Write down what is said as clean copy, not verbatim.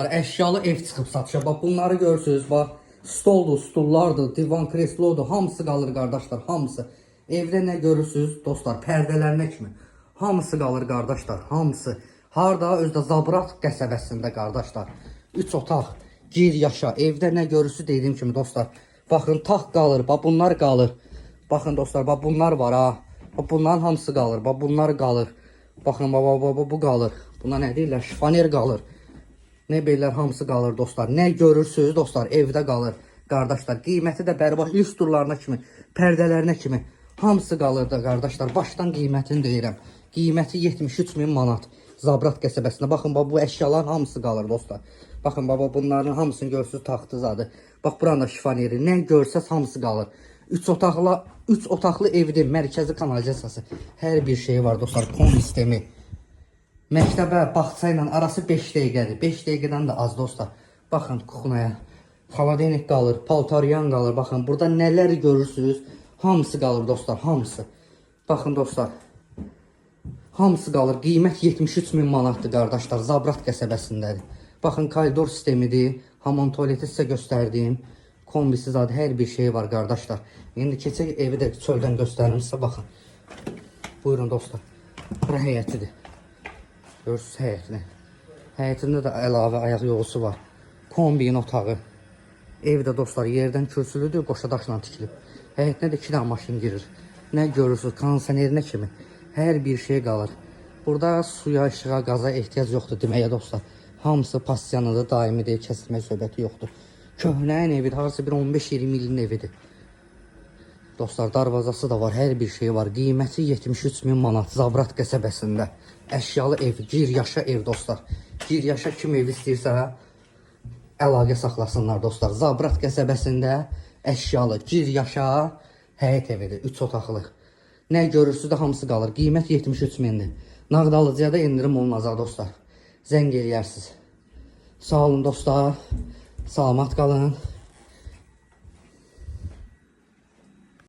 Əşyalı ev çıxıb satışa. Bax bunları görürsünüz. Bax stoldur, stullardır, divan, kreslodur. Hamısı qalır qardaşlar, hamısı. Evdə nə görürsünüz dostlar, pərdələrinə kimi. Hamısı qalır qardaşlar, hamısı. Harda? Özdə Zabrat qəsəbəsində qardaşlar. 3 otaq, gir yaşa. Evdə nə görürsünüz dediyim kimi dostlar. Baxın taxt qalır, bax bunlar qalır. Baxın dostlar, bax bunlar var ha. Bax bunların hamısı qalır, bax bunlar qalır. Baxın bu qalır. Buna nə deyirlər? Şifaner qalır. Ne beylər hamısı qalır dostlar. Nə görürsünüz dostlar, evdə qalır. Qardaşlar, qiyməti də bərbah lüstrlarına kimi, pərdələrinə kimi hamısı qalır da qardaşlar. Başdan qiymətini deyirəm. Qiyməti 73.000 manat. Zabrat qəsəbəsində. Baxın bu əşyaların hamısı qalır dostlar. Baxın bunların hamısını görürsünüz, taxtı zadı. Bax buranın da şifaneri. Nə görsəz hamısı qalır. 3 otaqlı evdir, mərkəzi kanalizasiyası. Hər bir şey var dostlar. Kon sistemi. Məktəbə, bağça ilə arası 5 dəqiqədir. 5 dəqiqədən də az dostlar. Baxın kuxnaya. Xaladenik qalır, paltaryan qalır. Baxın burada nələr görürsünüz. Hamısı qalır dostlar, hamısı. Baxın dostlar. Hamısı qalır. Qiymət 73.000 manatdır qardaşlar. Zabrat qəsəbəsindədir. Baxın koridor sistemidir. Hamam tualeti sizə göstərdiyim. Kombisi zadı hər bir şey var qardaşlar. İndi keçək evi də çöldən göstərim sizə. Baxın. Buyurun dostlar. Bura həyətidir. Görürsünüz həyətini. Həyətində də əlavə ayaq yolusu var. Kombinin otağı. Evdə dostlar yerdən kürsülüdür, qoşa daşla tikilib. Həyətinə də 2 dənə maşın girir. Nə görürsünüz, kondisionerinə kimi. Hər bir şey qalır. Burada suya, işığa, qaza ehtiyac yoxdur deməyə dostlar. Hamısı pasiyanıdır, daimidir, kəsilmək söhbəti yoxdur. Köhnəyin evidir, harası bir 15-20 ilin evidir. Dostlar darvazası da var, hər bir şey var. Qiyməti 73.000 manat Zabrat qəsəbəsində. Əşyalı ev, gir yaşa ev dostlar. Gir yaşa kim ev istəyirsə əlaqə saxlasınlar dostlar. Zabrat qəsəbəsində əşyalı, gir yaşa həyət evidir, 3 otaqlı. Nə görürsünüz də hamısı qalır. Qiymət 73.000-dir. Nağd alıcıya da indirim olunacaq dostlar. Zəng eləyərsiniz. Sağ olun dostlar. Salamat qalın.